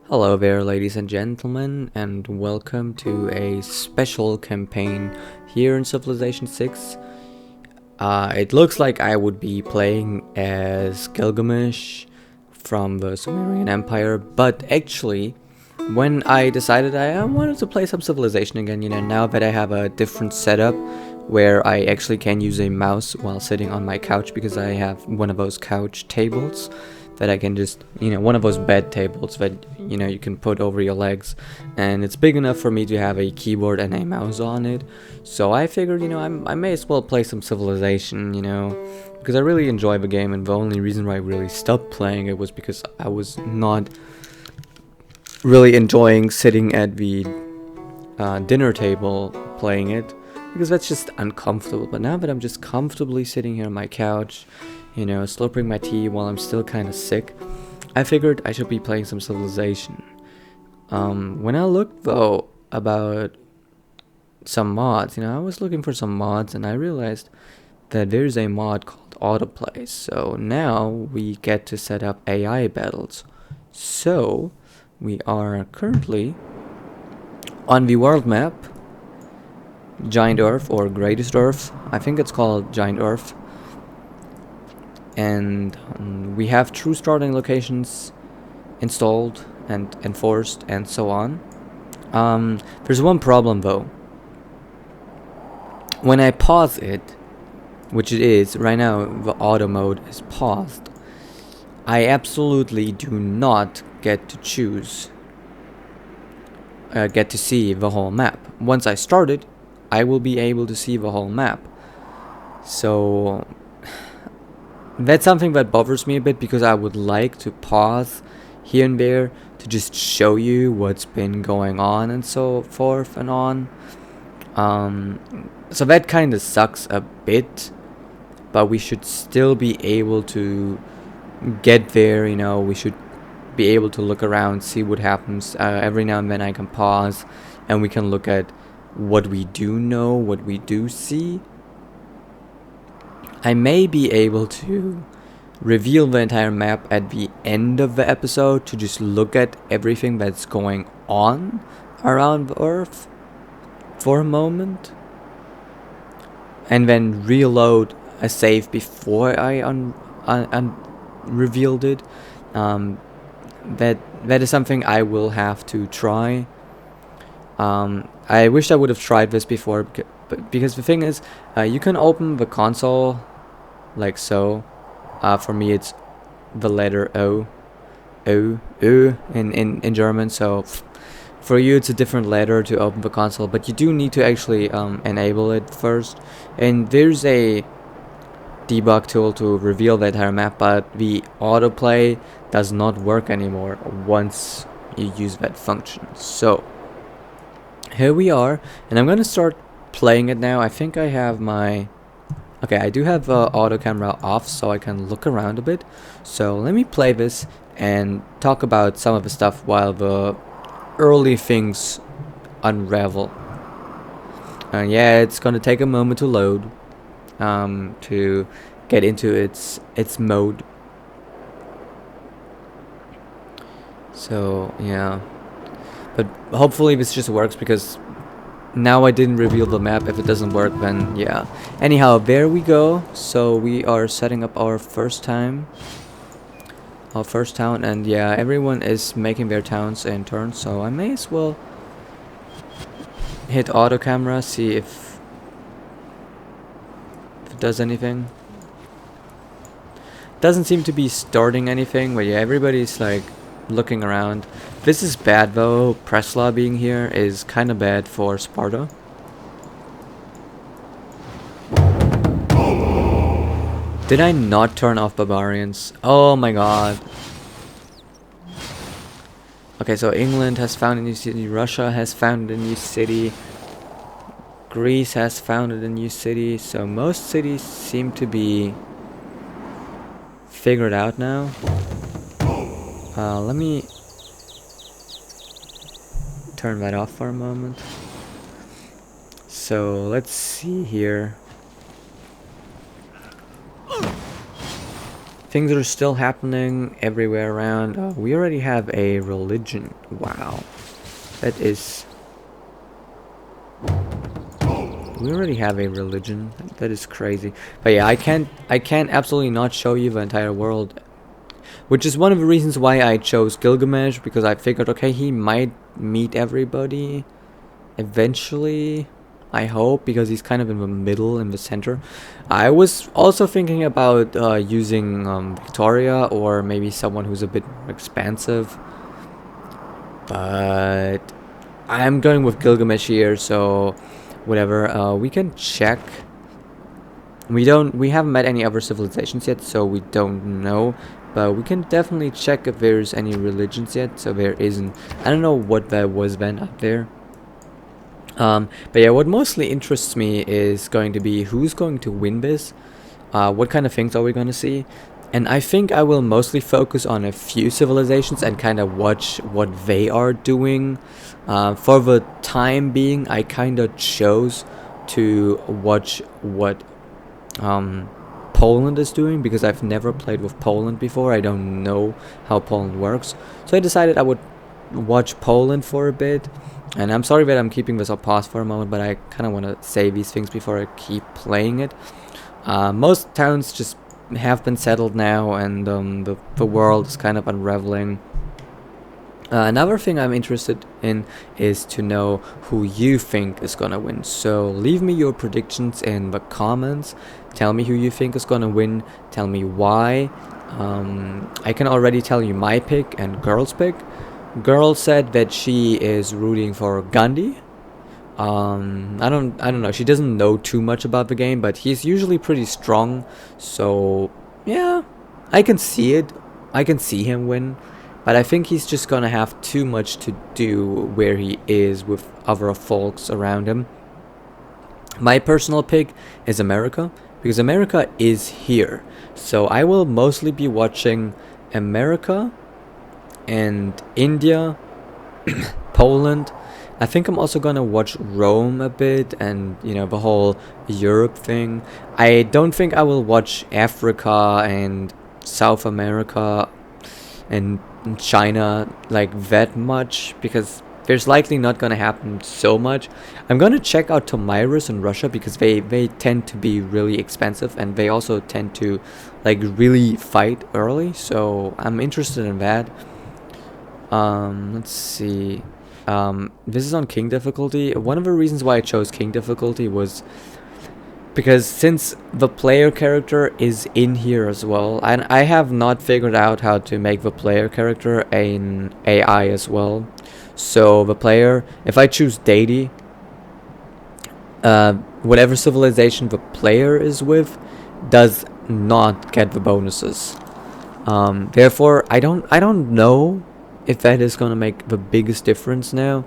Hello there, ladies and gentlemen, and welcome to a special campaign here in Civilization 6. It looks like I would be playing as Gilgamesh from the Sumerian Empire, but actually, when I decided I wanted to play some Civilization again, now that I have a different setup where I actually can use a mouse while sitting on my couch because I have one of those couch tables that I can just, one of those bed tables that, you can put over your legs, and it's big enough for me to have a keyboard and a mouse on it. So I figured, I may as well play some Civilization, because I really enjoy the game, and the only reason why I really stopped playing it was because I was not really enjoying sitting at the dinner table playing it, because that's just uncomfortable. But now that I'm just comfortably sitting here on my couch, slurping my tea while I'm still kind of sick, I figured I should be playing some Civilization. When I looked though about some mods, I was looking for some mods, and I realized that there's a mod called autoplay. So now we get to set up AI battles. So we are currently on the world map, Giant Earth or Greatest Earth. I think it's called Giant Earth. And we have true starting locations installed and enforced and so on. There's one problem though. When I pause it, which it is right now, the auto mode is paused, I absolutely do not get to choose, get to see the whole map. Once I start it, I will be able to see the whole map. So that's something that bothers me a bit, because I would like to pause here and there to just show you what's been going on and so forth and on. So that kind of sucks a bit, but we should still be able to get there, we should be able to look around, see what happens. Every now and then I can pause and we can look at what we do know, what we do see. I may be able to reveal the entire map at the end of the episode to just look at everything that's going on around the Earth for a moment, and then reload a save before I revealed it. That is something I will have to try. I wish I would have tried this before, because the thing is, you can open the console like so. For me it's the letter O in German, so for you it's a different letter to open the console, but you do need to actually enable it first, and there's a debug tool to reveal the entire map, but the autoplay does not work anymore once you use that function. So here we are, and I'm gonna start playing it now. I think I have my... Okay, I do have auto camera off, so I can look around a bit. So let me play this and talk about some of the stuff while the early things unravel. Yeah, it's gonna take a moment to load, to get into its mode. So yeah, but hopefully this just works, because now I didn't reveal the map. If it doesn't work, then yeah. Anyhow, there we go. So we are setting up our first town, and yeah, everyone is making their towns in turn, so I may as well hit auto camera, see if it does anything. Doesn't seem to be starting anything, but yeah, everybody's like looking around. This is bad though. Preslaw being here is kind of bad for Sparta. Did I not turn off barbarians? Oh my god. Okay, so England has found a new city, Russia has found a new city, Greece has founded a new city, so most cities seem to be figured out now. Let me turn that off for a moment. So let's see here. things are still happening everywhere around. We already have a religion. Wow. That is... We already have a religion. That is crazy. But yeah, I can't absolutely not show you the entire world. Which is one of the reasons why I chose Gilgamesh, because I figured, okay, he might meet everybody eventually, I hope, because he's kind of in the middle, in the center. I was also thinking about using Victoria, or maybe someone who's a bit more expansive. But I'm going with Gilgamesh here, so whatever. We can check. We haven't met any other civilizations yet, so we don't know. But we can definitely check if there's any religions yet. So there isn't. I don't know what that was then up there. But yeah, what mostly interests me is going to be who's going to win this. What kind of things are we going to see? And I think I will mostly focus on a few civilizations and kind of watch what they are doing. For the time being, I kind of chose to watch what Poland is doing, because I've never played with Poland before. I don't know how Poland works, so I decided I would watch Poland for a bit. And I'm sorry that I'm keeping this on pause for a moment, but I kind of want to say these things before I keep playing it. Most towns just have been settled now, and the world is kind of unraveling. Another thing I'm interested in is to know who you think is gonna win. So leave me your predictions in the comments. Tell me who you think is gonna win. Tell me why. I can already tell you my pick and Girl's pick. Girl said that she is rooting for Gandhi. I don't know. She doesn't know too much about the game, but he's usually pretty strong. So yeah, I can see it. I can see him win. But I think he's just gonna have too much to do where he is with other folks around him. My personal pick is America, because America is here. So I will mostly be watching America and India, Poland. I think I'm also gonna watch Rome a bit, and you know, the whole Europe thing. I don't think I will watch Africa and South America and China like that much, because there's likely not gonna happen so much. I'm gonna check out Tomiris in Russia, because they tend to be really expensive, and they also tend to like really fight early, so I'm interested in that. Let's see. This is on King difficulty. One of the reasons why I chose King difficulty was because since the player character is in here as well, and I have not figured out how to make the player character an AI as well. So the player, if I choose deity, whatever civilization the player is with does not get the bonuses. Therefore, I don't know if that is gonna make the biggest difference now.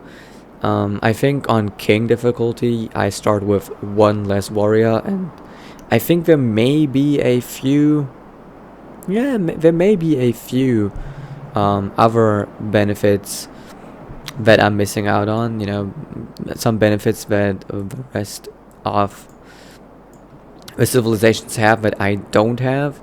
I think on King difficulty I start with one less warrior, and I think there may be a few, there may be a few other benefits that I'm missing out on, you know, some benefits that the rest of the civilizations have that I don't have.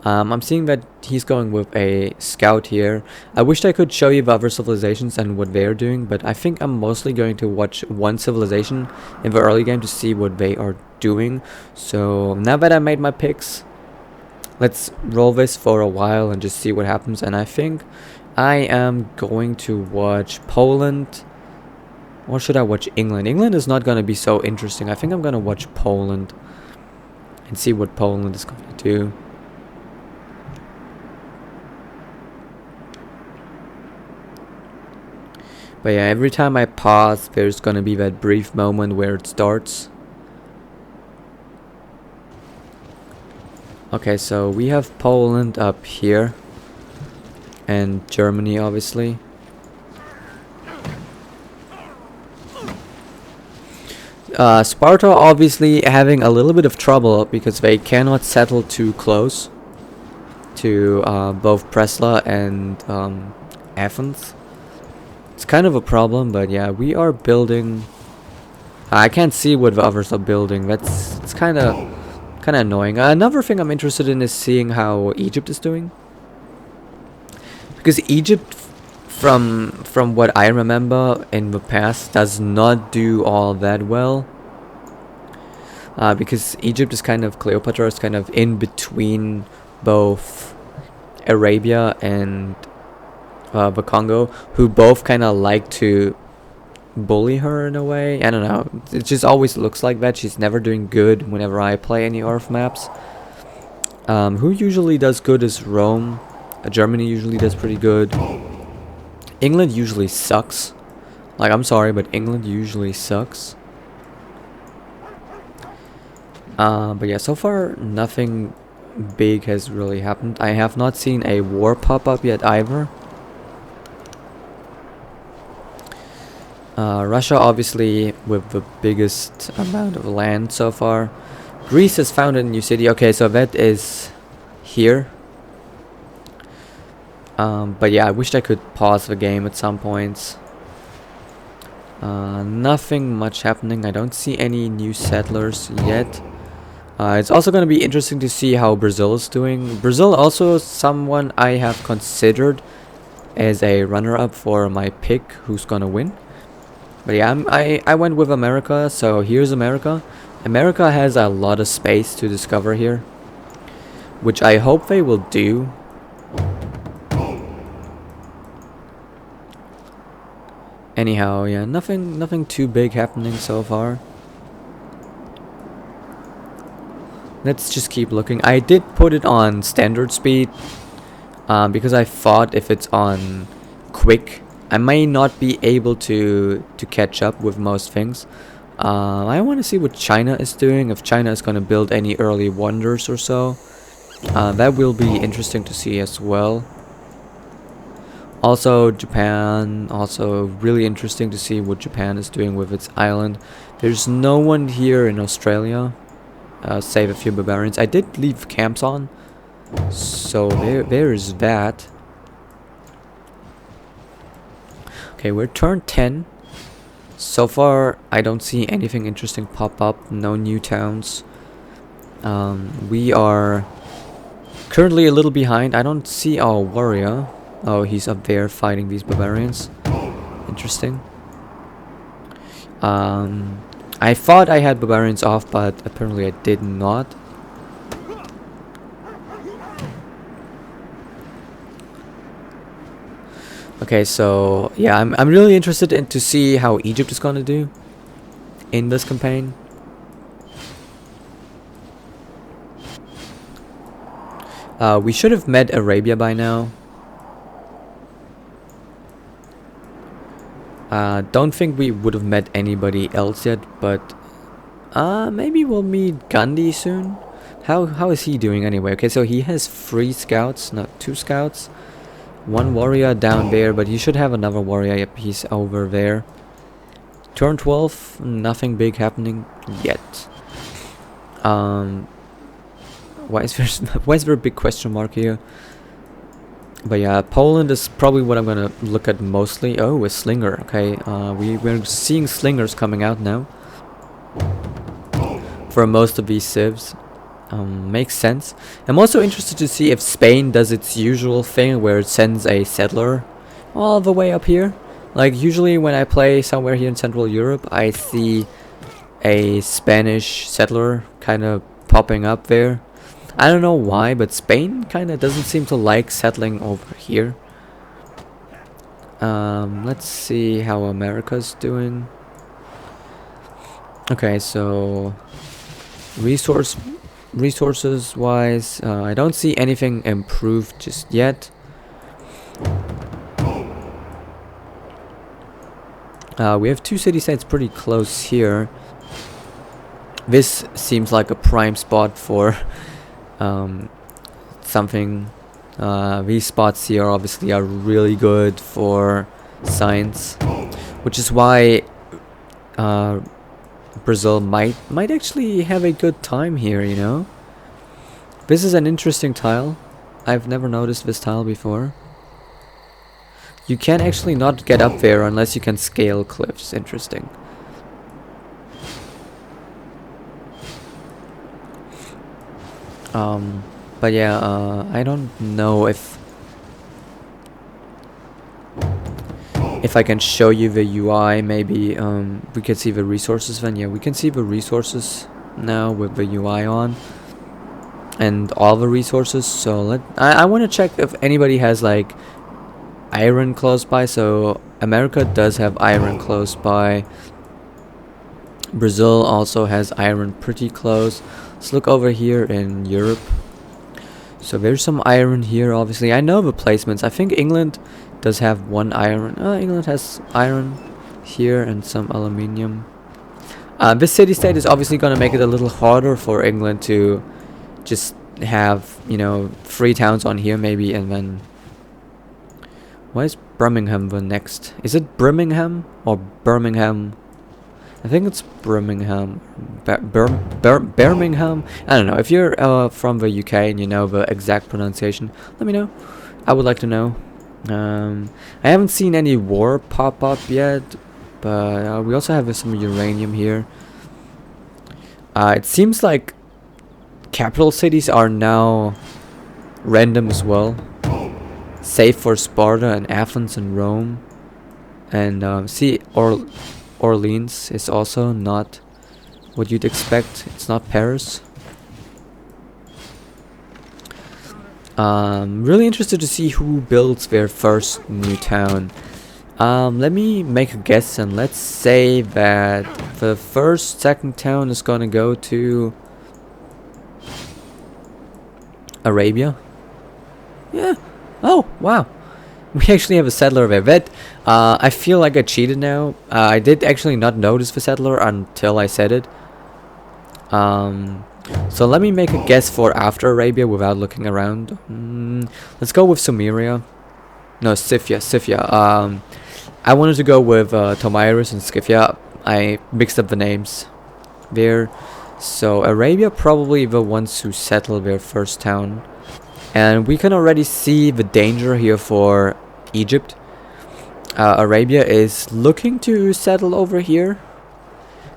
I'm seeing that he's going with a scout here. I wished I could show you the other civilizations and what they're doing, but I think I'm mostly going to watch one civilization in the early game to see what they are doing. So now that I made my picks, let's roll this for a while and just see what happens. And I think I am going to watch Poland. Or should I watch England? England is not going to be so interesting. I think I'm going to watch Poland and see what Poland is going to do. But yeah, every time I pause, there's gonna be that brief moment where it starts. Okay, so we have Poland up here. And Germany, obviously. Sparta obviously having a little bit of trouble because they cannot settle too close to both Presla and Athens. It's kind of a problem, but yeah, we are building. I can't see what the others are building. It's kind of kind of annoying. Another thing I'm interested in is seeing how Egypt is doing, because Egypt, from what I remember in the past, does not do all that well. Because Egypt is kind of, Cleopatra is kind of in between both Arabia and the Congo, who both kind of like to bully her in a way. I don't know. It just always looks like that. She's never doing good whenever I play any Earth maps. Who usually does good is Rome. Germany usually does pretty good. England usually sucks. Like, I'm sorry, but England usually sucks. But yeah, so far nothing big has really happened. I have not seen a war pop up yet either. Russia obviously with the biggest amount of land so far. Greece has founded a new city. Okay, so that is here. But yeah, I wished I could pause the game at some points. Nothing much happening. I don't see any new settlers yet. It's also going to be interesting to see how Brazil is doing. Brazil also someone I have considered as a runner-up for my pick who's going to win. But yeah, I went with America, so here's America. America has a lot of space to discover here, which I hope they will do. Anyhow, yeah, nothing too big happening so far. Let's just keep looking. I did put it on standard speed because I thought if it's on quick, I may not be able to catch up with most things. I want to see what China is doing, if China is going to build any early wonders or so. That will be interesting to see as well. Also Japan, also really interesting to see what Japan is doing with its island. There's no one here in Australia. Save a few barbarians. I did leave camps on, so there is that. Okay, we're turn 10. So far, I don't see anything interesting pop up. No new towns. We are currently a little behind. I don't see our warrior. Oh, he's up there fighting these barbarians. Interesting. I thought I had barbarians off, but apparently I did not. Okay, so yeah, I'm really interested in to see how Egypt is gonna do in this campaign. We should have met Arabia by now. Don't think we would have met anybody else yet, but maybe we'll meet Gandhi soon. How is he doing anyway? Okay, so he has 3 scouts, not 2 scouts. 1 warrior down there, but he should have another warrior. Yep, he's over there. Turn 12, nothing big happening yet. Why is there a big question mark here? But yeah, Poland is probably what I'm gonna look at mostly. Oh, a slinger. Okay, we're seeing slingers coming out now for most of these civs. Makes sense. I'm also interested to see if Spain does its usual thing where it sends a settler all the way up here. Like usually when I play somewhere here in Central Europe, I see a Spanish settler kind of popping up there. I don't know why, but Spain kind of doesn't seem to like settling over here. Let's see how America's doing. Okay, so resources wise, I don't see anything improved just yet. We have 2 city states pretty close here. This seems like a prime spot for something. These spots here obviously are really good for science, which is why Brazil might actually have a good time here, you know. This is an interesting tile. I've never noticed this tile before. You can actually not get up there unless you can scale cliffs. Interesting. But yeah, I don't know if I can show you the UI. Maybe we can see the resources then. Yeah, we can see the resources now with the UI on and all the resources. So I want to check if anybody has like iron close by. So America does have iron close by. Brazil also has iron pretty close. Let's look over here in Europe. So there's some iron here, obviously. I know the placements. I think England does have one iron. England has iron here and some aluminium. This city-state is obviously going to make it a little harder for England to just have, you know, 3 towns on here maybe, and then... Why is Birmingham the next? Is it Birmingham or Birmingham? I think it's Birmingham. Birmingham? I don't know. If you're from the UK and you know the exact pronunciation, let me know. I would like to know. I haven't seen any war pop up yet, but we also have some uranium here. It seems like capital cities are now random as well, save for Sparta and Athens and Rome. And see, Orleans is also not what you'd expect. It's not Paris. Really interested to see who builds their first new town. Let me make a guess, and let's say that the second town is gonna go to Arabia. Yeah. Oh, wow. We actually have a settler there. That, I feel like I cheated now. I did actually not notice the settler until I said it. So let me make a guess for after Arabia without looking around. Let's go with Sumeria. No, Scythia. I wanted to go with Tomiris and Scythia. I mixed up the names there. So Arabia probably the ones who settle their first town. And we can already see the danger here for Egypt. Arabia is looking to settle over here,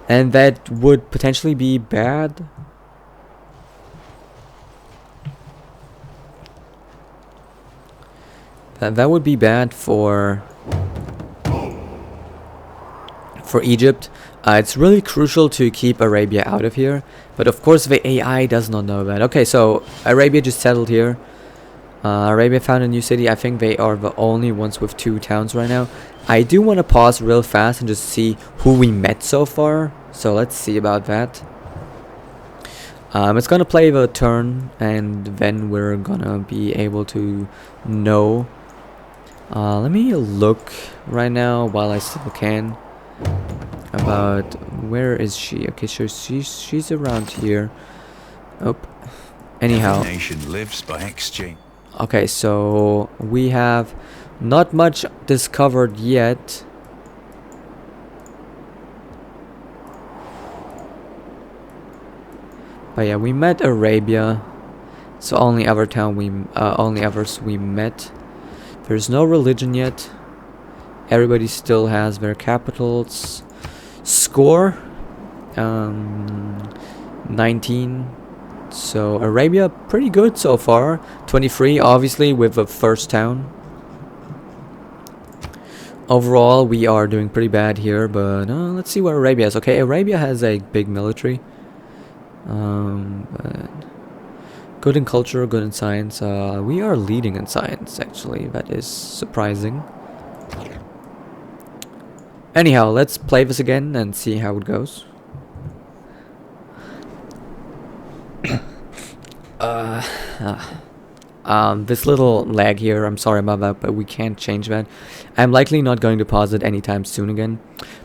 and that would potentially be bad. That would be bad for Egypt. It's really crucial to keep Arabia out of here, but of course the AI does not know that. Okay, so Arabia just settled here. Arabia found a new city. I think they are the only ones with 2 towns right now. I do want to pause real fast and just see who we met so far. So let's see about that. It's gonna play the turn, and then we're gonna be able to know. Let me look right now while I still can. About where is she? Okay, so she's around here. Oh, anyhow. Nation lives by exchange. Okay, so we have not much discovered yet. But yeah, we met Arabia. So only other town only others we met. There's no religion yet. Everybody still has their capitals. Score 19. So Arabia pretty good so far. 23 obviously with the first town. Overall we are doing pretty bad here, but let's see what Arabia has. Okay, Arabia has a big military. But good in culture, good in science. We are leading in science actually. That is surprising. Anyhow, let's play this again and see how it goes. This little lag here, I'm sorry about that, but we can't change that. I'm likely not going to pause it anytime soon again.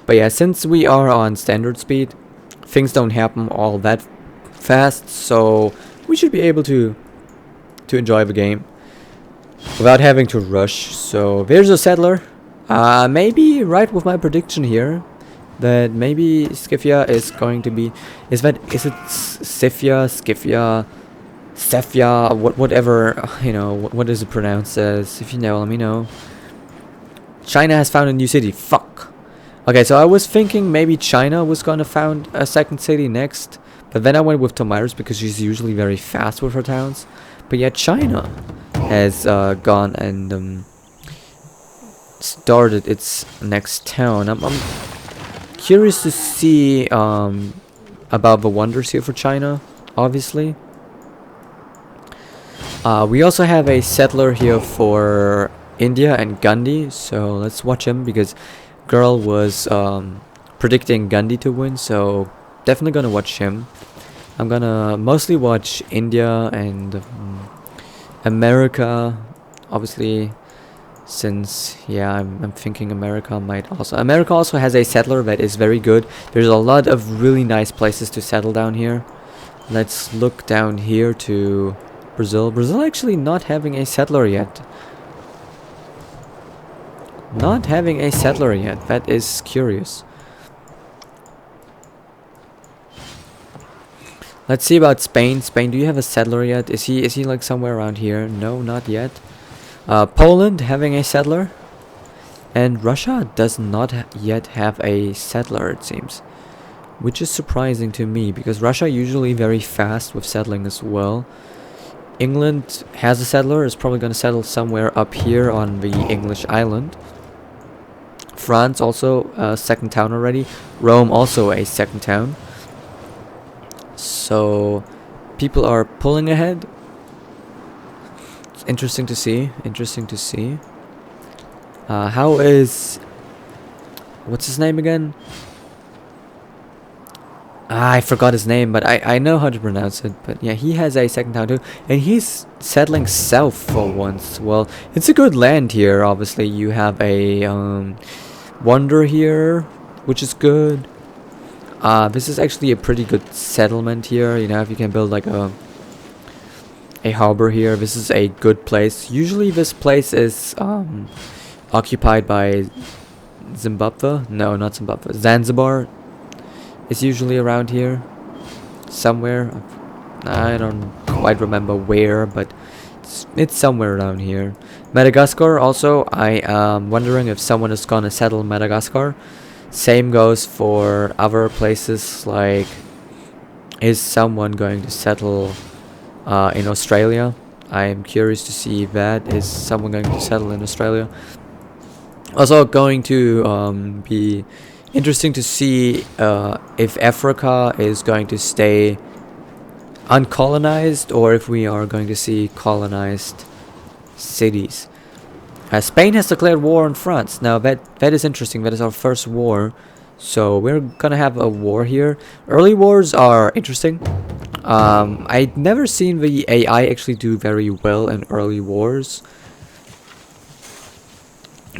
But yeah, since we are on standard speed, things don't happen all that fast, so we should be able to enjoy the game without having to rush. So there's a settler. Maybe right with my prediction here that maybe Scythia is going to be... Is it Scythia, Scythia, whatever, you know, what is it pronounced as? If you know, let me know. China has found a new city. Fuck. Okay, so I was thinking maybe China was gonna found a second city next, But then I went with Tomiris because she's usually very fast with her towns. But yeah, China has gone and started its next town. I'm curious to see about the wonders here for China, obviously. We also have a settler here for India and Gandhi, so let's watch him because girl was predicting Gandhi to win, so definitely gonna watch him. I'm gonna mostly watch India and America, obviously, since yeah, I'm thinking America might also. America also has a settler that is very good. There's a lot of really nice places to settle down here. Let's look down here to Brazil. Brazil actually not having a settler yet. Not having a settler yet. That is curious. Let's see about Spain. Spain, do you have a settler yet? Is he like somewhere around here? No, not yet. Poland having a settler. And Russia does not yet have a settler, it seems. Which is surprising to me because Russia usually very fast with settling as well. England has a settler, is probably going to settle somewhere up here on the English island. France also a second town already. Rome also a second town. So people are pulling ahead. It's interesting to see. Interesting to see. How is... What's his name again? I forgot his name, but I know how to pronounce it. But yeah, he has a second town too. And he's settling south for once. Well, it's a good land here, obviously. You have a wonder here, which is good. This is actually a pretty good settlement here. You know, if you can build like a harbor here, this is a good place. Usually this place is occupied by Zimbabwe. No, not Zimbabwe. Zanzibar is usually around here somewhere. I don't quite remember where, but it's somewhere around here. Madagascar also, I am wondering if someone is gonna settle Madagascar. Same goes for other places, like is someone going to settle in Australia? I am curious to see that. Is someone going to settle in Australia? Also going to be interesting to see if Africa is going to stay uncolonized or if we are going to see colonized cities. Spain has declared war on France. Now that is interesting. That is our first war. So we're gonna have a war here. Early wars are interesting. I'd never seen the AI actually do very well in early wars.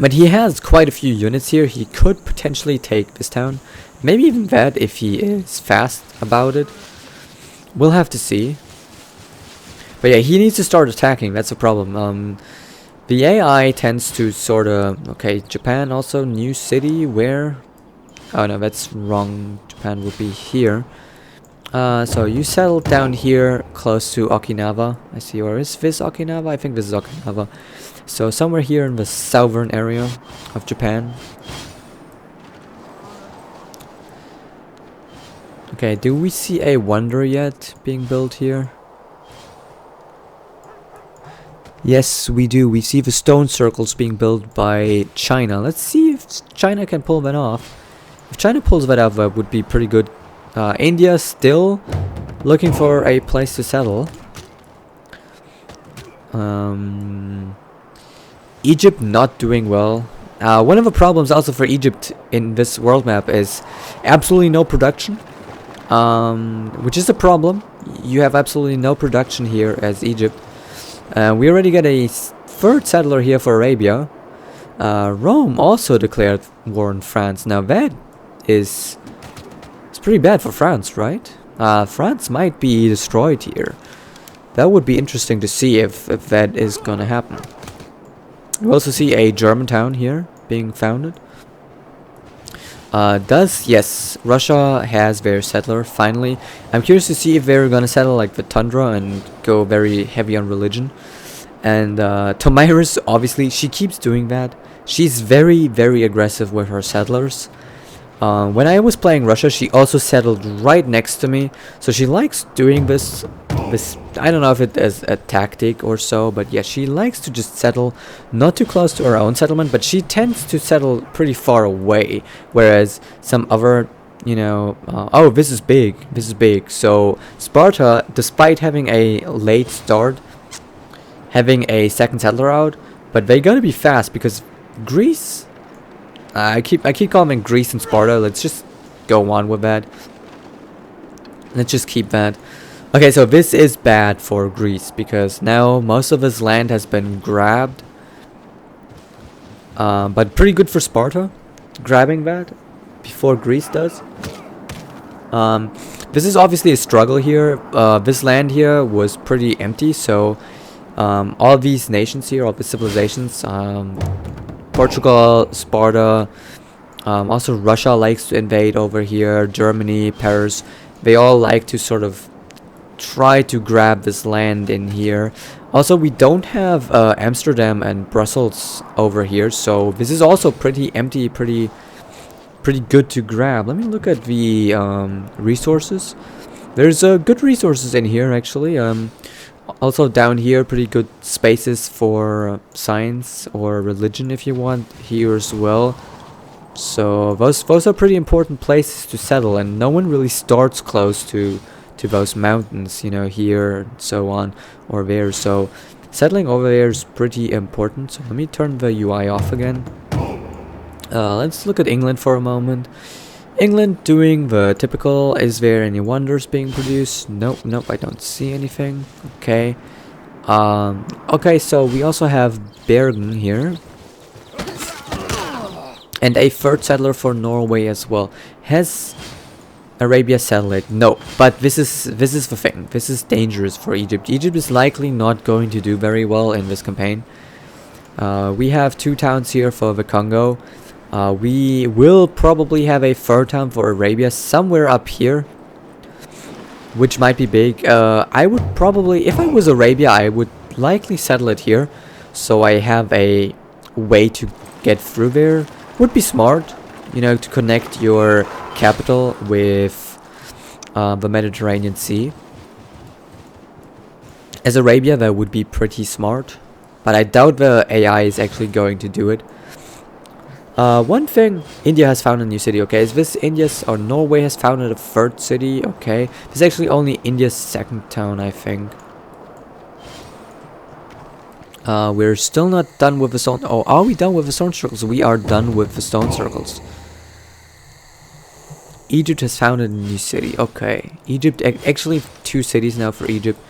But he has quite a few units here. He could potentially take this town. Maybe even that if he is fast about it. We'll have to see. But yeah, he needs to start attacking. That's a problem. The AI tends to sort of... Okay, Japan also. New city. Where? Oh no, that's wrong. Japan would be here. So you settled down here close to Okinawa. I see. Or is this Okinawa? I think this is Okinawa. So somewhere here in the southern area of Japan. Okay, do we see a wonder yet being built here? Yes, we do. We see the stone circles being built by China. Let's see if China can pull that off. If China pulls that off, that would be pretty good. India still looking for a place to settle. Egypt not doing well. One of the problems also for Egypt in this world map is absolutely no production. Which is a problem. You have absolutely no production here as Egypt. We already got a third settler here for Arabia. Rome also declared war on France. Now that is... It's pretty bad for France, right? France might be destroyed here. That would be interesting to see if that is gonna happen. We also see a German town here being founded. Yes, Russia has their settler, finally. I'm curious to see if they're gonna settle like the tundra and go very heavy on religion. And Tomiris, obviously, she keeps doing that. She's very, very aggressive with her settlers. When I was playing Russia, she also settled right next to me. So she likes doing this. I don't know if it is a tactic or so, but yeah, she likes to just settle not too close to her own settlement, but she tends to settle pretty far away. Whereas some other, oh, this is big. This is big. So Sparta, despite having a late start, having a second settler out, but they gotta be fast because Greece. I keep calling Greece and Sparta. Let's just go on with that. Let's just keep that. Okay, so this is bad for Greece because now most of his land has been grabbed. But pretty good for Sparta, grabbing that before Greece does. This is obviously a struggle here. This land here was pretty empty, so all these nations here, all the civilizations, Portugal, Sparta, also Russia likes to invade over here, Germany, Paris, they all like to sort of try to grab this land in here. Also, we don't have Amsterdam and Brussels over here, so this is also pretty empty, pretty good to grab. Let me look at the resources. There's good resources in here actually. Also down here, pretty good spaces for science or religion if you want here as well. So those are pretty important places to settle, and no one really starts close to those mountains, here and so on, or there. So settling over there is pretty important. So let me turn the UI off again. Let's look at England for a moment. England doing the typical. Is there any wonders being produced? Nope, I don't see anything. Okay. Okay, so we also have Bergen here. And a third settler for Norway as well. Has Arabia settled it? No, but this is the thing. This is dangerous for Egypt. Egypt is likely not going to do very well in this campaign. We have 2 towns here for the Congo. We will probably have a third town for Arabia somewhere up here, which might be big. I would probably, if I was Arabia, I would likely settle it here, so I have a way to get through there. Would be smart, to connect your capital with the Mediterranean Sea. As Arabia, that would be pretty smart, but I doubt the AI is actually going to do it. One thing, India has found a new city. Okay, is this India's or Norway has founded a third city? Okay, this is actually only India's second town, I think. We're still not done with the stone. Oh, are we done with the stone circles? We are done with the stone circles. Egypt has founded a new city. Okay, Egypt, actually 2 cities now for Egypt,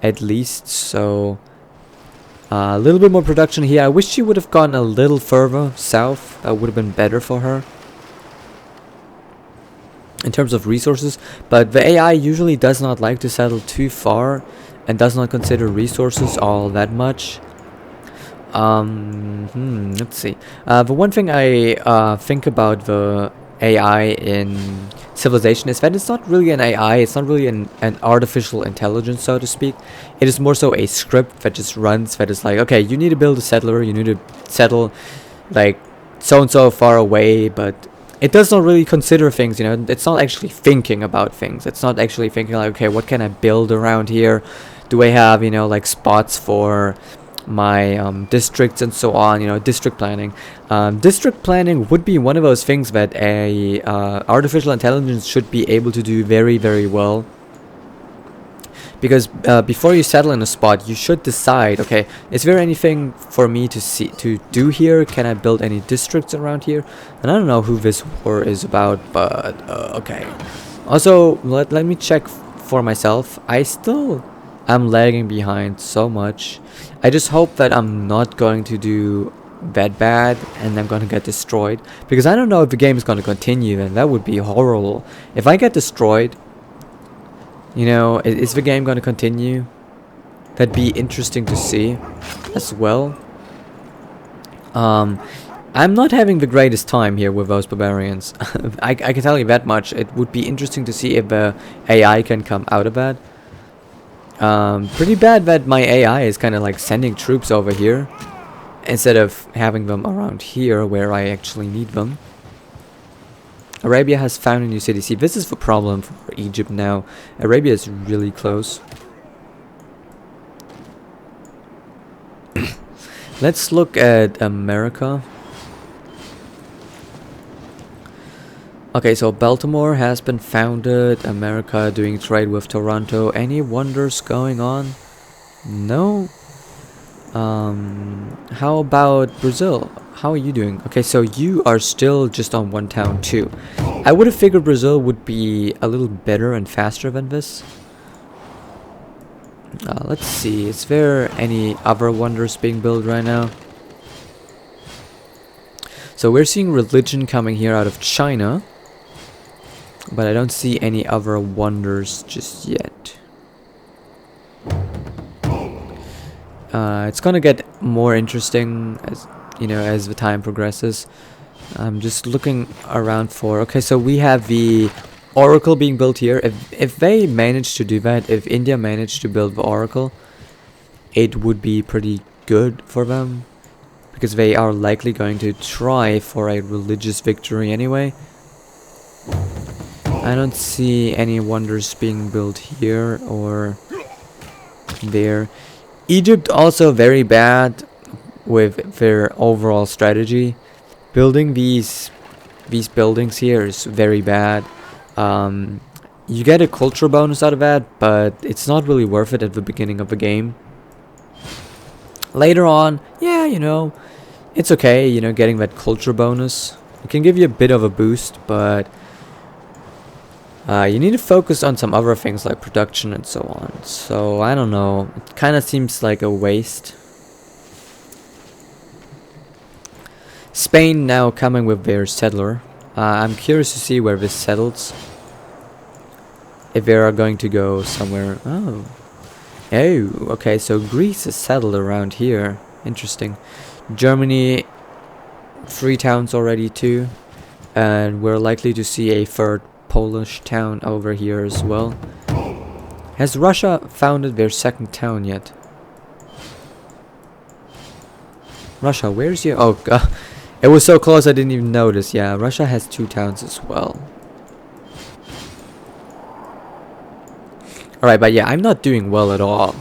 at least. So a little bit more production here. I wish she would have gone a little further south. That would have been better for her in terms of resources. But the AI usually does not like to settle too far and does not consider resources all that much. Let's see. The one thing I think about the AI in Civilization is that it's not really an AI, it's not really an artificial intelligence, so to speak. It is more so a script that just runs, that is like, okay, you need to build a settler, you need to settle like so and so far away, but it does not really consider things, it's not actually thinking about things. It's not actually thinking like, okay, what can I build around here? Do I have, like spots for my districts and so on, district planning. District planning would be one of those things that a artificial intelligence should be able to do very, very well. Because before you settle in a spot, you should decide, okay, is there anything for me to do here? Can I build any districts around here? And I don't know who this war is about, but okay. Also, let me check for myself. I'm lagging behind so much. I just hope that I'm not going to do that bad and I'm going to get destroyed, because I don't know if the game is going to continue, and that would be horrible. If I get destroyed, is the game going to continue? That'd be interesting to see as well. I'm not having the greatest time here with those barbarians. I can tell you that much. It would be interesting to see if the AI can come out of that. Pretty bad that my AI is kind of like sending troops over here instead of having them around here where I actually need them. Arabia has found a new city. See, this is the problem for Egypt now. Arabia is really close. Let's look at America. Okay, so Baltimore has been founded. America doing trade with Toronto. Any wonders going on? No. How about Brazil? How are you doing? Okay, so you are still just on one town too. I would have figured Brazil would be a little better and faster than this. Let's see, is there any other wonders being built right now? So we're seeing religion coming here out of China, but I don't see any other wonders just yet. It's gonna get more interesting as as the time progresses. I'm just looking around for. Okay, so we have the Oracle being built here. If they manage to do that, if India managed to build the Oracle, it would be pretty good for them, because they are likely going to try for a religious victory anyway. I don't see any wonders being built here or there. Egypt also very bad with their overall strategy. Building these buildings here is very bad. You get a culture bonus out of that, but it's not really worth it at the beginning of the game. Later on, yeah, it's okay, getting that culture bonus. It can give you a bit of a boost, but you need to focus on some other things like production and so on. So, I don't know. It kind of seems like a waste. Spain now coming with their settler. I'm curious to see where this settles. If they are going to go somewhere. Oh, okay, so Greece is settled around here. Interesting. Germany, 3 towns already too. And we're likely to see a third Polish town over here as well. Has Russia founded their second town yet? Russia, where's your... Oh, God. It was so close I didn't even notice. Yeah, Russia has 2 towns as well. Alright, but yeah, I'm not doing well at all.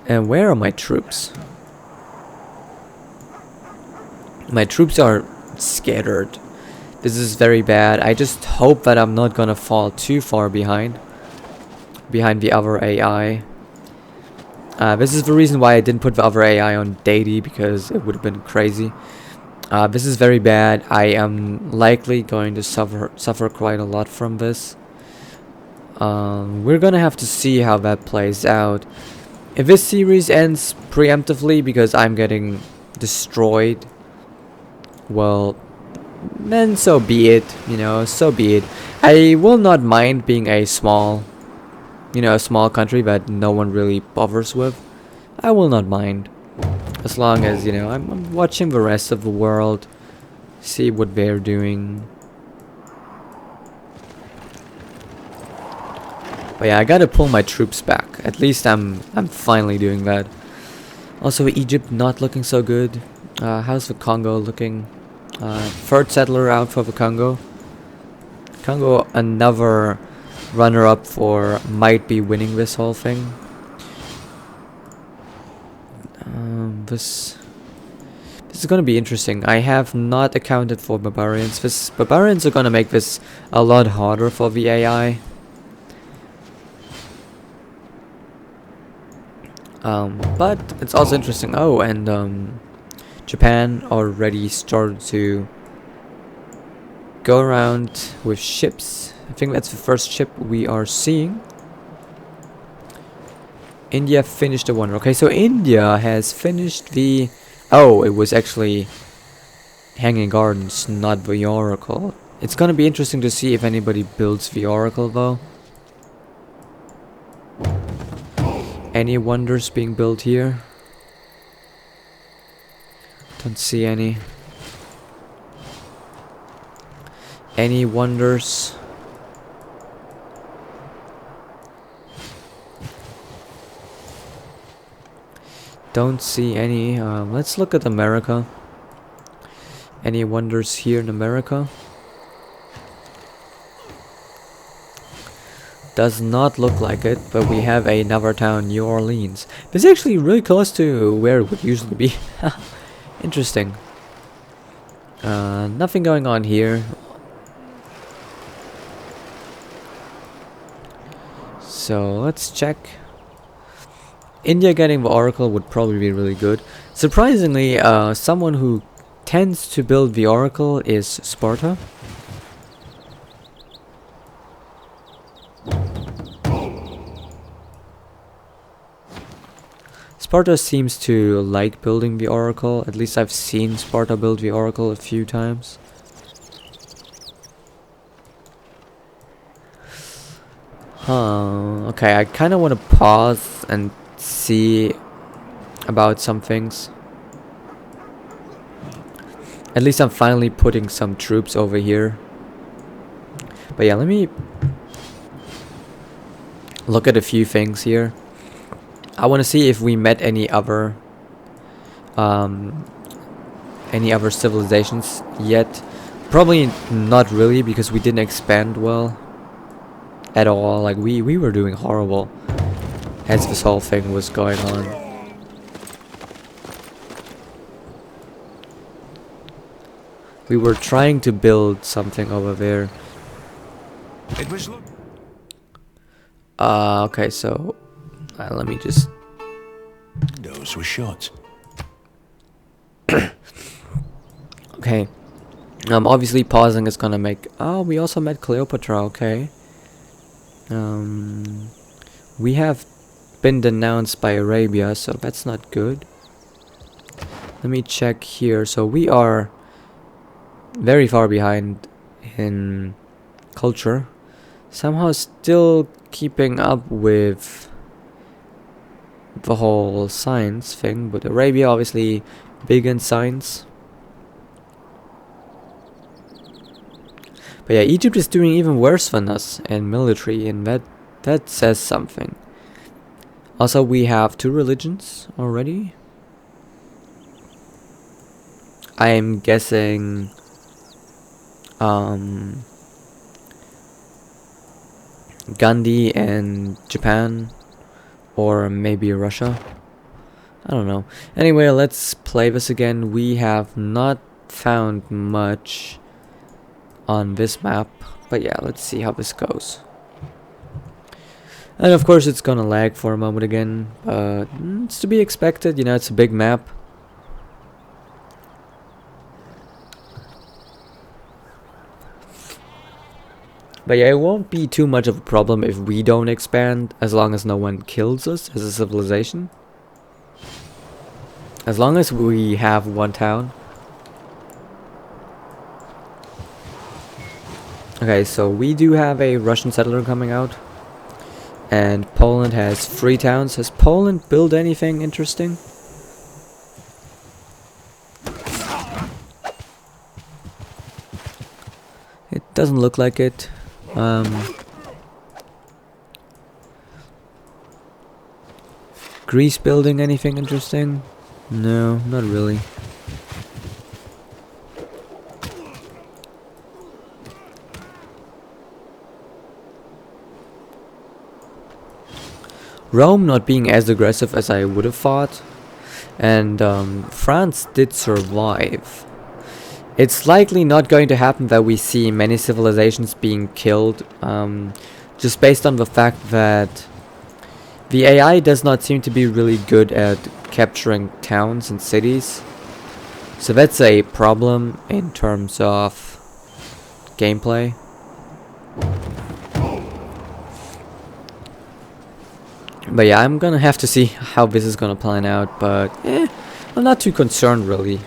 And where are my troops? My troops are scattered. This is very bad. I just hope that I'm not gonna fall too far behind the other AI. This is the reason why I didn't put the other AI on deity, because it would have been crazy. This is very bad. I am likely going to suffer quite a lot from this. We're gonna have to see how that plays out. If this series ends preemptively because I'm getting destroyed, well, then so be it. So be it. I will not mind being a small country that no one really bothers with. I will not mind. As long as, I'm watching the rest of the world, see what they're doing. But yeah, I gotta pull my troops back. At least I'm finally doing that. Also, Egypt not looking so good. How's the Congo looking? Third settler out for the Congo. Congo, another runner-up for might be winning this whole thing. This is gonna be interesting. I have not accounted for barbarians. Barbarians are gonna make this a lot harder for the AI. But it's also interesting. Oh, and Japan already started to go around with ships. I think that's the first ship we are seeing. India finished the one. Okay, so India has finished the... Oh, it was actually Hanging Gardens, not the Oracle. It's gonna be interesting to see if anybody builds the Oracle, though. Any wonders being built here? Don't see any. Any wonders? Don't see any. Let's look at America. any wonders here in America? Does not look like it, but we have another town, New Orleans. It's actually really close to where it would usually be. Interesting. Nothing going on here. So let's check. India getting the Oracle would probably be really good. Surprisingly, someone who tends to build the Oracle is Sparta. Sparta seems to like building the Oracle. At least I've seen Sparta build the Oracle a few times. Okay, I kind of want to pause and see about some things. At least I'm finally putting some troops over here. But yeah, let me look at a few things here. I want to see if we met any other civilizations yet. Probably not really, because we didn't expand well at all. Like we were doing horrible as this whole thing was going on. We were trying to build something over there. It was Okay, so let me just. Those were shot. Okay. Obviously pausing is gonna make. Oh, we also met Cleopatra. Okay. We have been denounced by Arabia, so that's not good. Let me check here. So we are very far behind in culture. Somehow still keeping up with the whole science thing, but Arabia obviously big in science. But yeah, Egypt is doing even worse than us in military, and that says something. Also, we have 2 religions already. I'm guessing Gandhi and Japan, or maybe Russia. I don't know. Anyway, let's play this again. We have not found much on this map, but yeah, let's see how this goes. And of course it's gonna lag for a moment again, but it's to be expected, you know, it's a big map. But yeah, it won't be too much of a problem if we don't expand, as long as no one kills us as a civilization. As long as we have one town. Okay, so we do have a Russian settler coming out. And Poland has 3 towns. Has Poland built anything interesting? It doesn't look like it. Greece building anything interesting? No, not really. Rome not being as aggressive as I would have thought. And France did survive. It's likely not going to happen that we see many civilizations being killed, just based on the fact that the AI does not seem to be really good at capturing towns and cities. So that's a problem in terms of gameplay. But yeah, I'm gonna have to see how this is gonna plan out, but I'm not too concerned really.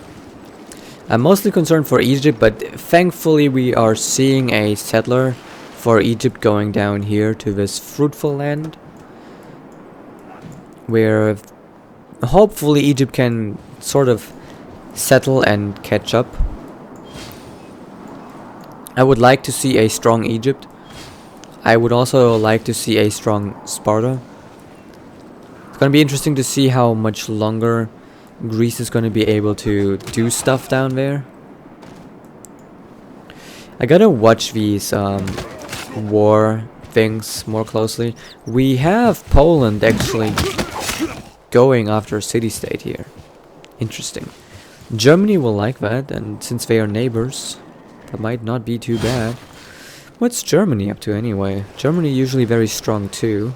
I'm mostly concerned for Egypt, but thankfully we are seeing a settler for Egypt going down here to this fruitful land, where hopefully Egypt can sort of settle and catch up. I would like to see a strong Egypt. I would also like to see a strong Sparta. It's gonna be interesting to see how much longer Greece is gonna be able to do stuff down there. I gotta watch these war things more closely. We have Poland actually going after a city-state here. Interesting. Germany will like that, and since they are neighbors, that might not be too bad. What's Germany up to anyway? Germany usually very strong too.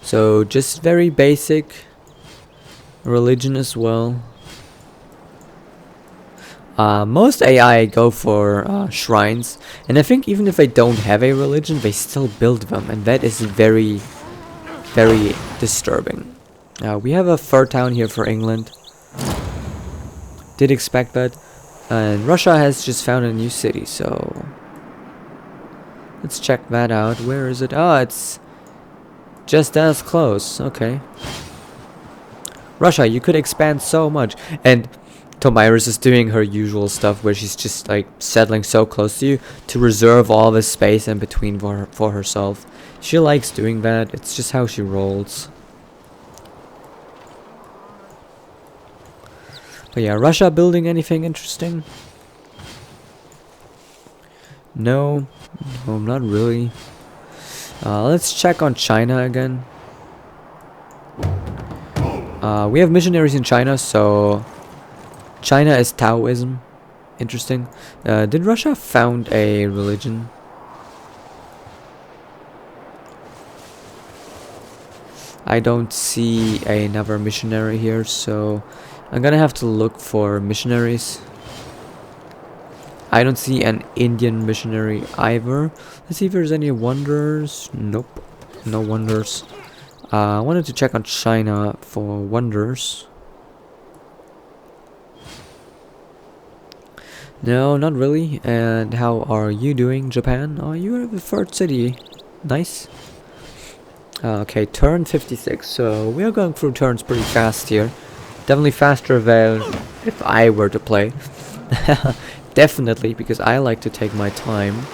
So just very basic religion as well. Most AI go for shrines, and I think even if they don't have a religion, they still build them, and that is very, very disturbing. We have a third town here for England. Did expect that. And Russia has just found a new city, so let's check that out. Where is it? Oh, it's just as close. Okay. Russia, you could expand so much. And Tomiris is doing her usual stuff where she's just like settling so close to you to reserve all this space in between for herself. She likes doing that. It's just how she rolls. But yeah, Russia building anything interesting? No, not really. Let's check on China again. We have missionaries in China, so China is Taoism. Interesting. Did Russia found a religion? I don't see another missionary here, so I'm gonna have to look for missionaries. I don't see an Indian missionary either. Let's see if there's any wonders. Nope, no wonders. I wanted to check on China for wonders. No, not really. And how are you doing, Japan? Oh, you are the third city. Nice. Okay, turn 56. So we are going through turns pretty fast here. Definitely faster than if I were to play. Definitely, because I like to take my time.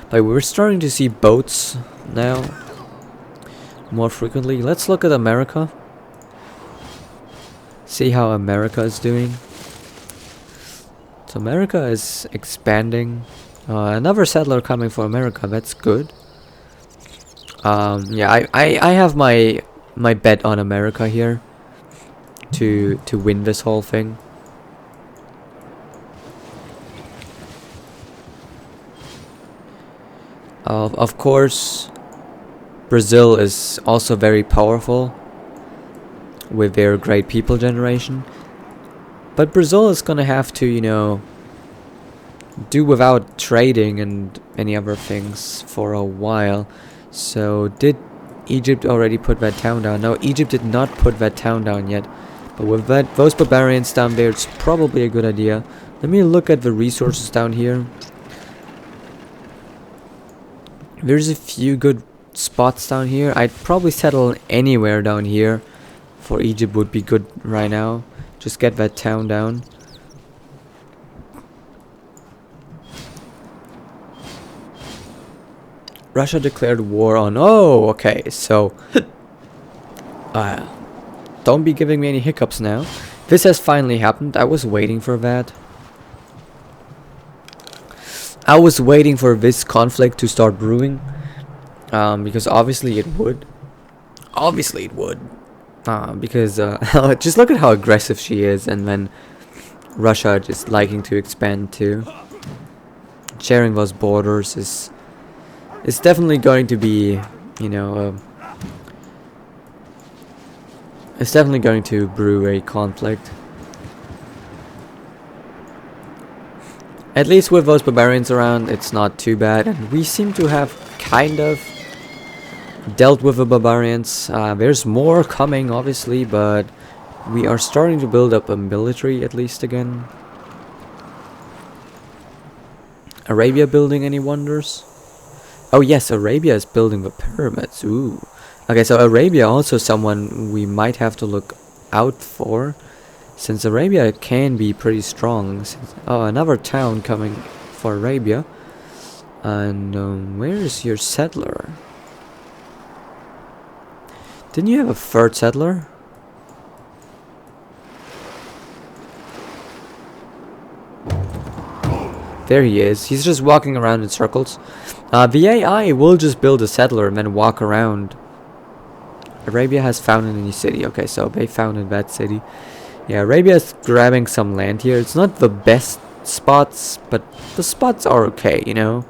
But we're starting to see boats now more frequently. Let's look at America. See how America is doing. So America is expanding. Another settler coming for America. That's good. Yeah, I have my bet on America here to win this whole thing. Of course, Brazil is also very powerful with their great people generation. But Brazil is gonna have to, you know, do without trading and any other things for a while. So did Egypt already put that town down? No, Egypt did not put that town down yet. But with those barbarians down there, it's probably a good idea. Let me look at the resources down here. There's a few good spots down here. I'd probably settle anywhere down here for Egypt would be good right now. Just get that town down. Russia declared war on... Oh, okay, so... don't be giving me any hiccups now. This has finally happened. I was waiting for that. I was waiting for this conflict to start brewing. Because obviously it would. Obviously it would. Because just look at how aggressive she is, and then Russia just liking to expand too. Sharing those borders is definitely going to be, you know, it's definitely going to brew a conflict. At least with those barbarians around, it's not too bad, and we seem to have kind of dealt with the barbarians. There's more coming, obviously, but we are starting to build up a military at least again. Arabia building any wonders? Oh yes, Arabia is building the pyramids. Ooh. Okay, so Arabia also someone we might have to look out for, since Arabia can be pretty strong. Oh, another town coming for Arabia. And where is your settler? Didn't you have a third settler? There he is. He's just walking around in circles. The AI will just build a settler and then walk around. Arabia has founded a new city. Okay, so they founded that city. Yeah, Arabia is grabbing some land here. It's not the best spots, but the spots are okay, you know.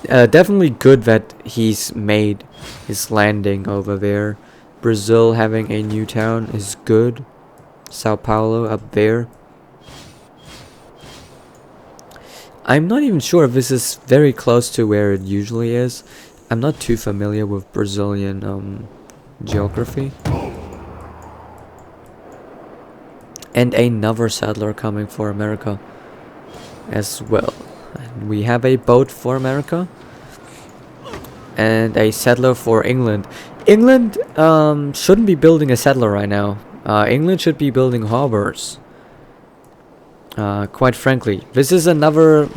Definitely good that he's made his landing over there. Brazil having a new town is good. Sao Paulo up there. I'm not even sure if this is very close to where it usually is. I'm not too familiar with Brazilian geography. And another settler coming for America as well. And we have a boat for America. And a settler for England. England shouldn't be building a settler right now. England should be building harbors. Quite frankly, this is another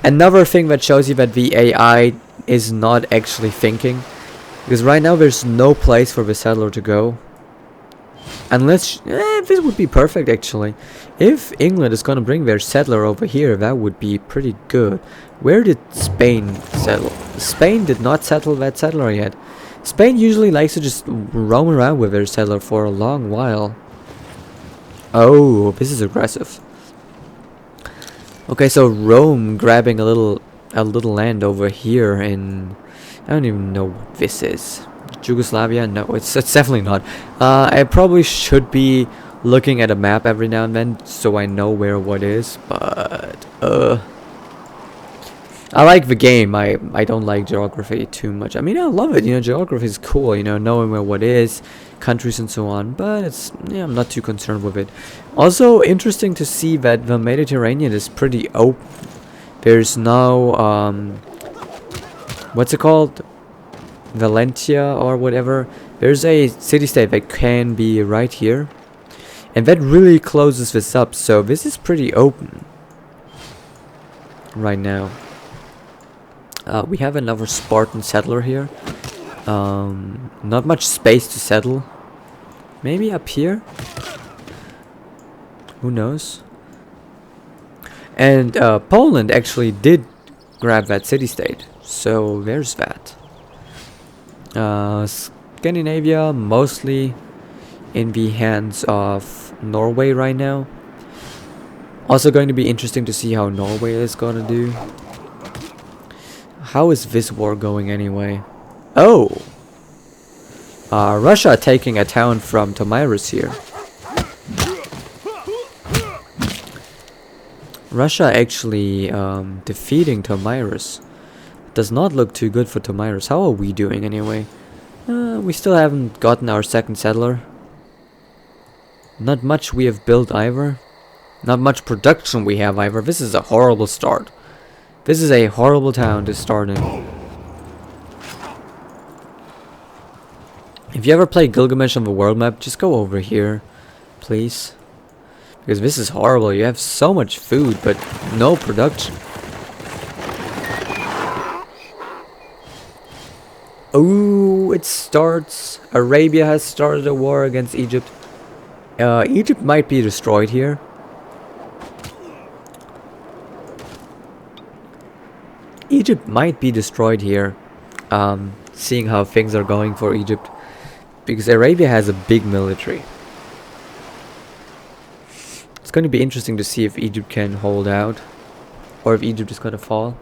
thing that shows you that the AI is not actually thinking, because right now there's no place for the settler to go. Unless this would be perfect actually. If England is gonna bring their settler over here, that would be pretty good. Where did Spain settle? Spain did not settle that settler yet. Spain usually likes to just roam around with their settler for a long while. Oh, this is aggressive. Okay, so Rome grabbing a little land over here in, I don't even know what this is. Yugoslavia? No, it's definitely not. I probably should be looking at a map every now and then so I know where what is, but I like the game. I don't like geography too much. I mean, I love it, you know, geography is cool, you know, knowing where what is, countries and so on, but it's, yeah, I'm not too concerned with it. Also interesting to see that the Mediterranean is pretty open. There's no what's it called, Valentia or whatever. There's a city-state that can be right here, and that really closes this up, so this is pretty open right now. We have another Spartan settler here. Not much space to settle. Maybe up here? Who knows? And Poland actually did grab that city-state, so there's that. Scandinavia mostly in the hands of Norway right now. Also going to be interesting to see how Norway is gonna do. How is this war going anyway? Oh! Russia taking a town from Tomirus here. Russia actually defeating Tomirus. Does not look too good for Tomirus. How are we doing anyway? We still haven't gotten our second settler. Not much we have built either. Not much production we have either. This is a horrible start. This is a horrible town to start in. If you ever play Gilgamesh on the world map, just go over here, please. Because this is horrible. You have so much food, but no production. Ooh, it starts. Arabia has started a war against Egypt. Egypt might be destroyed here. Egypt might be destroyed here. Seeing how things are going for Egypt. Because Arabia has a big military. It's going to be interesting to see if Egypt can hold out. Or if Egypt is going to fall.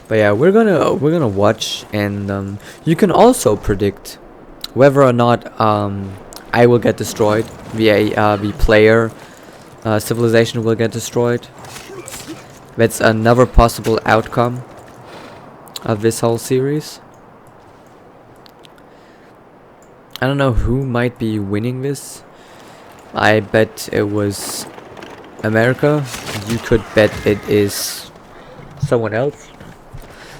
But yeah, we're gonna watch, and you can also predict whether or not I will get destroyed. The player civilization will get destroyed. That's another possible outcome of this whole series. I don't know who might be winning this. I bet it was America. You could bet it is someone else.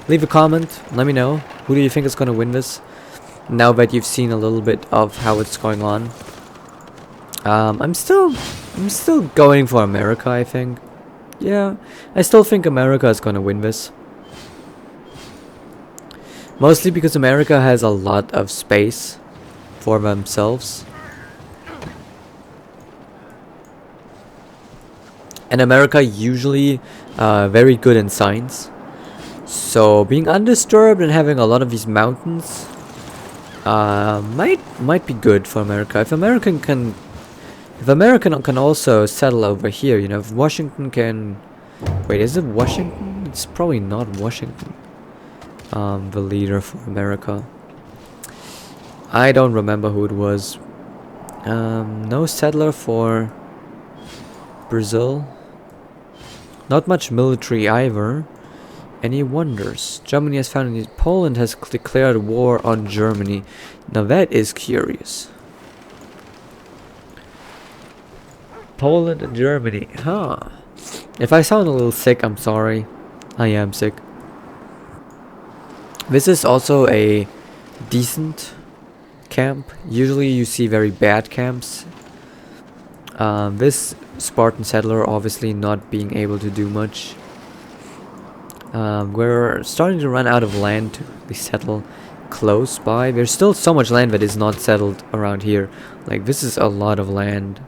Leave a comment, let me know. Who do you think is going to win this? Now that you've seen a little bit of how it's going on. I'm still going for America, I think. Yeah, I still think America is going to win this. Mostly because America has a lot of space for themselves. And America usually very good in science. So being undisturbed and having a lot of these mountains might be good for America. If American can also settle over here, you know, if Washington can. Wait, is it Washington? It's probably not Washington. The leader for America. I don't remember who it was. No settler for Brazil. Not much military either. Any wonders? Germany has found it. Poland has declared war on Germany. Now that is curious. Poland and Germany. Huh. If I sound a little sick, I'm sorry. I am sick. This is also a decent camp. Usually you see very bad camps. This Spartan settler obviously not being able to do much. We're starting to run out of land to settle close by. There's still so much land that is not settled around here. Like, this is a lot of land.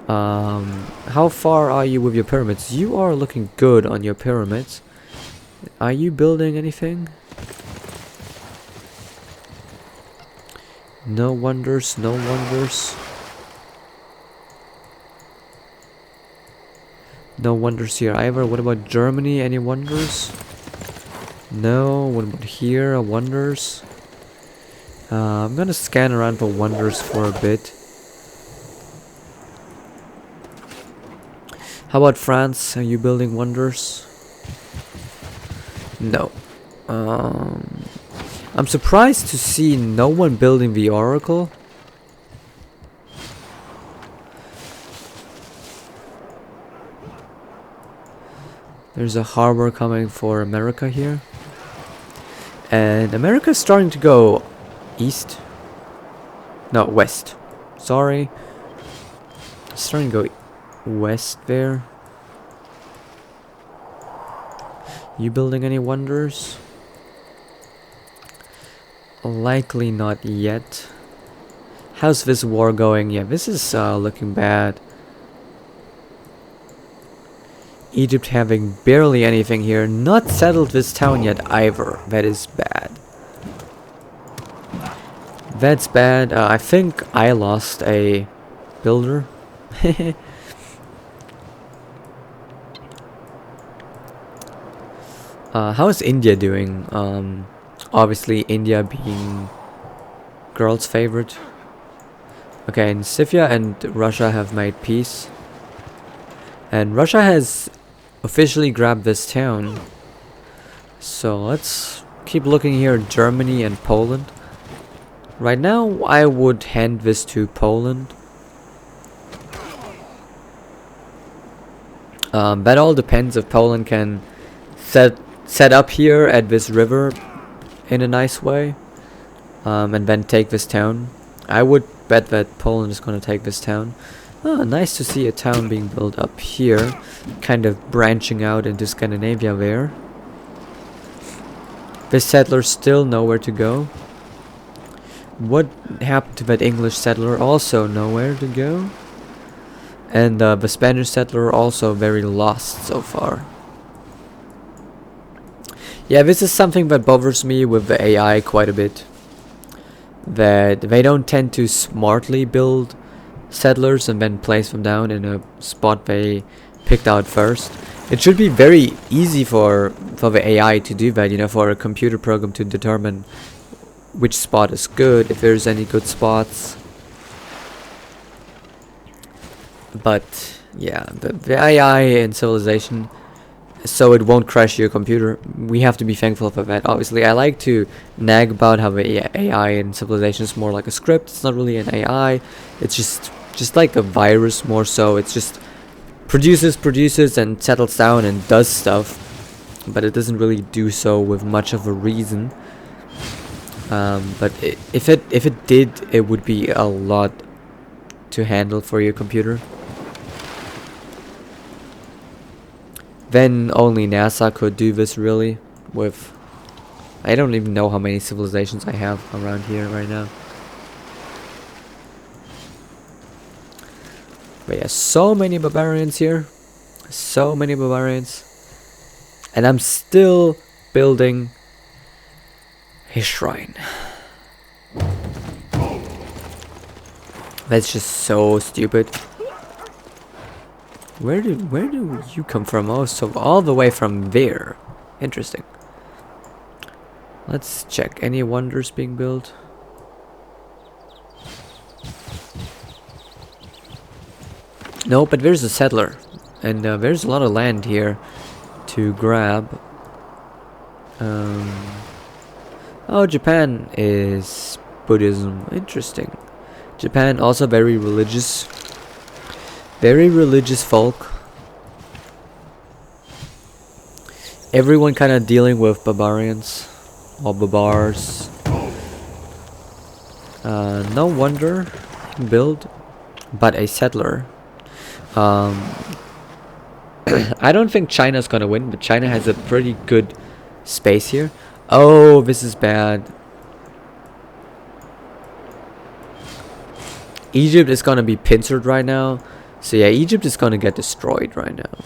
How far are you with your pyramids? You are looking good on your pyramids. Are you building anything? No wonders, no wonders. No wonders here either. What about Germany? Any wonders? No. What about here? Wonders? I'm gonna scan around for wonders for a bit. How about France? Are you building wonders? No. I'm surprised to see no one building the Oracle. There's a harbor coming for America here. And America's starting to go east. No, west. Sorry. Starting to go west there. You building any wonders? Likely not yet. How's this war going? Yeah, this is looking bad. Egypt having barely anything here. Not settled this town yet either. That is bad. That's bad. I think I lost a builder. How is India doing? Obviously India being girl's favorite. Okay, and Scythia and Russia have made peace. And Russia has officially grabbed this town. So let's keep looking here at Germany and Poland. Right now I would hand this to Poland. That all depends if Poland can set up here at this river in a nice way, and then take this town. I would bet that Poland is going to take this town. Oh, nice to see a town being built up here, kind of branching out into Scandinavia there. This settler still nowhere to go. What happened to that English settler? Also nowhere to go. And the Spanish settler also very lost so far. Yeah, this is something that bothers me with the AI quite a bit. That they don't tend to smartly build settlers and then place them down in a spot they picked out first. It should be very easy for the AI to do that, you know, for a computer program to determine which spot is good, if there's any good spots. But yeah, the AI in Civilization, so it won't crash your computer. We have to be thankful for that. Obviously, I like to nag about how the AI in Civilization is more like a script. It's not really an AI. It's just like a virus more so. It's just produces and settles down and does stuff, but it doesn't really do so with much of a reason. But if it did, it would be a lot to handle for your computer. Then only NASA could do this really with... I don't even know how many civilizations I have around here right now. But yeah, so many barbarians here. So many barbarians. And I'm still building his shrine. That's just so stupid. Where do you come from? Oh, so all the way from there. Interesting. Let's check. Any wonders being built? No, but there's a settler. And there's a lot of land here to grab. Oh, Japan is Buddhism. Interesting. Japan also very religious. Very religious folk. Everyone kind of dealing with barbarians. Or barbars. No wonder build. But a settler. I don't think China's gonna win, but China has a pretty good space here. Oh, this is bad. Egypt is gonna be pincered right now. So yeah, Egypt is gonna get destroyed right now.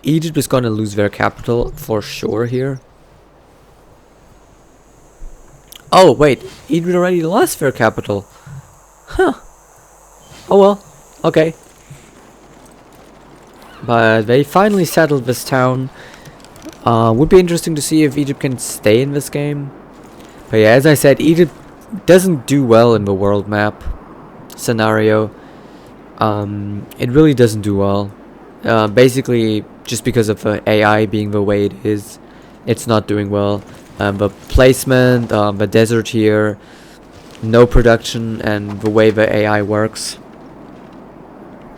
Egypt is gonna lose their capital for sure here. Oh wait, Egypt already lost their capital. Huh. Oh well, okay. But they finally settled this town. Would be interesting to see if Egypt can stay in this game. But yeah, as I said, Egypt doesn't do well in the world map scenario. It really doesn't do well. Basically, just because of AI being the way it is, it's not doing well. The placement, the desert here, no production, and the way the AI works.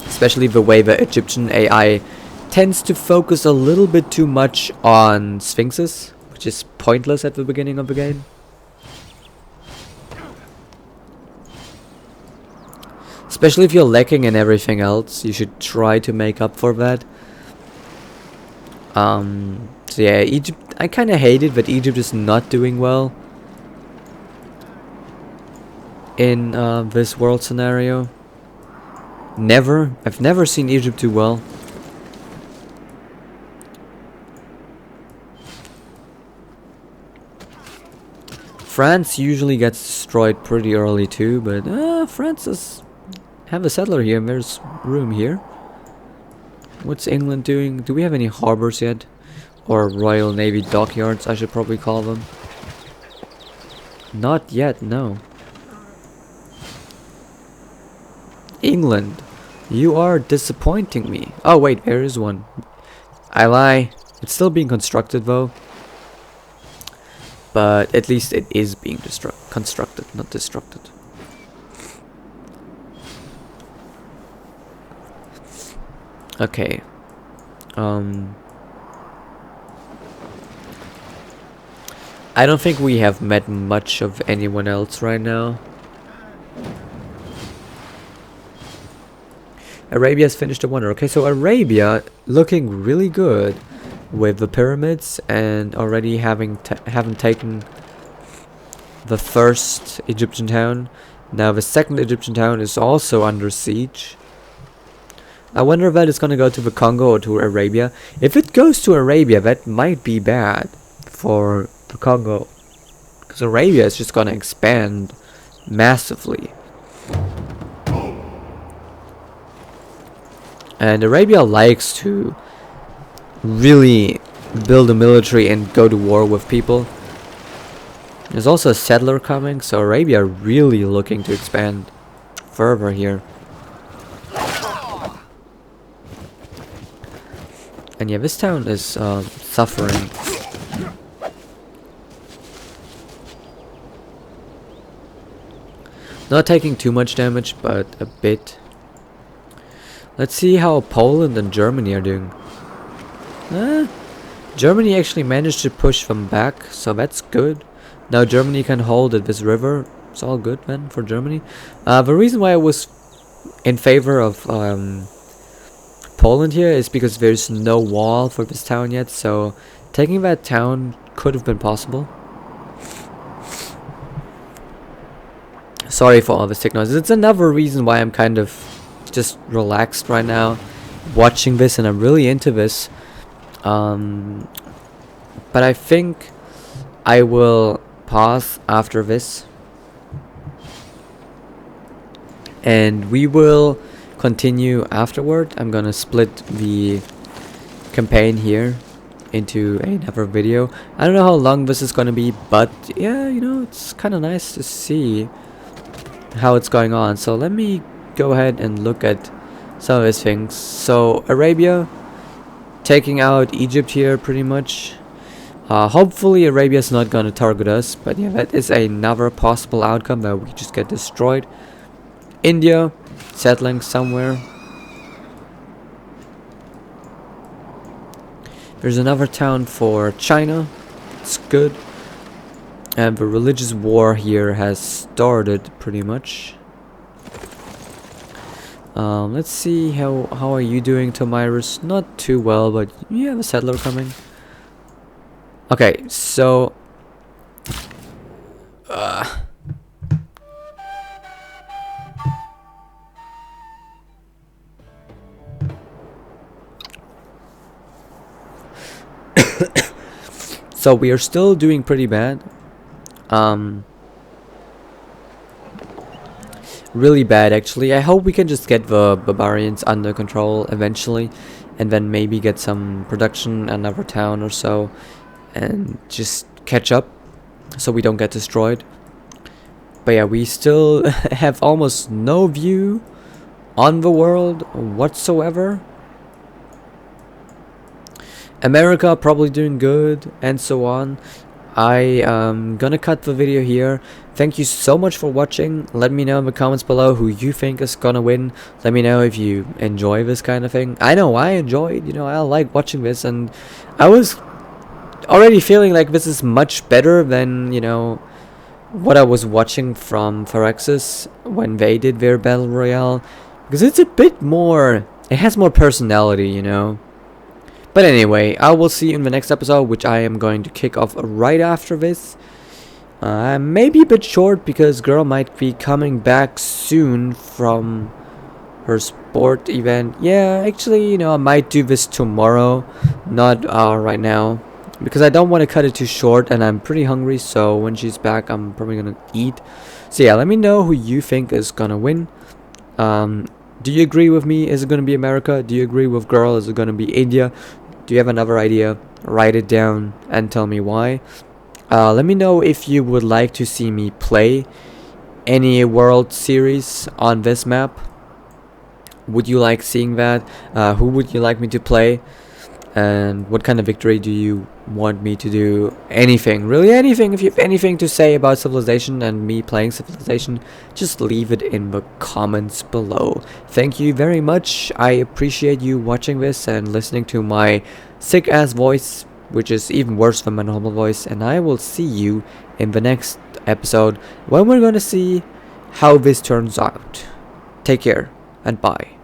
Especially the way the Egyptian AI tends to focus a little bit too much on sphinxes, which is pointless at the beginning of the game. Especially if you're lacking in everything else, you should try to make up for that. So yeah, Egypt, I kind of hate it that Egypt is not doing well in this world scenario. I've never seen Egypt do well. France usually gets destroyed pretty early too, but France does have a settler here and there's room here. What's England doing? Do we have any harbors yet? Or Royal Navy dockyards, I should probably call them. Not yet, no. England, you are disappointing me. Oh wait, there is one. I lie. It's still being constructed though. But at least it is being constructed, not destructed. Okay. I don't think we have met much of anyone else right now. Arabia's finished a wonder. Okay, so Arabia looking really good with the pyramids and already having taken the first Egyptian town. Now the second Egyptian town is also under siege. I wonder if that is gonna go to the Congo or to Arabia. If it goes to Arabia, that might be bad for the Congo, because Arabia is just gonna expand massively. And Arabia likes to really build a military and go to war with people. There's also a settler coming, so Arabia really looking to expand further here. And yeah, this town is suffering. Not taking too much damage, but a bit. Let's see how Poland and Germany are doing. Germany actually managed to push them back, so that's good. Now Germany can hold at this river. It's all good then for Germany. The reason why I was in favor of Poland here is because there's no wall for this town yet, so taking that town could have been possible. Sorry for all the sick noises. It's another reason why I'm kind of just relaxed right now watching this, and I'm really into this. But I think I will pause after this, and we will continue afterward. I'm gonna split the campaign here into another video. I don't know how long this is gonna be, but yeah, you know, it's kind of nice to see how it's going on. So let me go ahead and look at some of these things. So Arabia taking out Egypt here pretty much. Hopefully Arabia's not gonna target us, but yeah, that is another possible outcome, that we just get destroyed. India settling somewhere. There's another town for China. It's good. And the religious war here has started pretty much. Let's see, how are you doing, Tomirus? Not too well, but you have a settler coming. Okay, so so we are still doing pretty bad. Really bad actually. I hope we can just get the barbarians under control eventually, and then maybe get some production in another town or so, and just catch up so we don't get destroyed. But yeah, we still have almost no view on the world whatsoever. America probably doing good, and so on. I am gonna cut the video here. Thank you so much for watching. Let me know in the comments below who you think is gonna win. Let me know if you enjoy this kind of thing. I know I enjoy it, you know, I like watching this, and I was already feeling like this is much better than, you know, what I was watching from Phyrexis when they did their Battle Royale. Because it's a bit more, it has more personality, you know. But anyway, I will see you in the next episode, which I am going to kick off right after this. Maybe a bit short, because girl might be coming back soon from her sport event. Yeah, actually, you know, I might do this tomorrow, not right now, because I don't want to cut it too short, and I'm pretty hungry, so when she's back, I'm probably gonna eat. So yeah, let me know who you think is gonna win. Do you agree with me? Is it gonna be America? Do you agree with girl? Is it gonna be India? Do you have another idea? Write it down and tell me why. Let me know if you would like to see me play any World Series on this map. Would you like seeing that? Who would you like me to play? And what kind of victory do you want me to do? Anything, really anything. If you have anything to say about Civilization and me playing Civilization, just leave it in the comments below. Thank you very much. I appreciate you watching this and listening to my sick ass voice, which is even worse than my normal voice, and I will see you in the next episode when we're gonna see how this turns out. Take care and bye.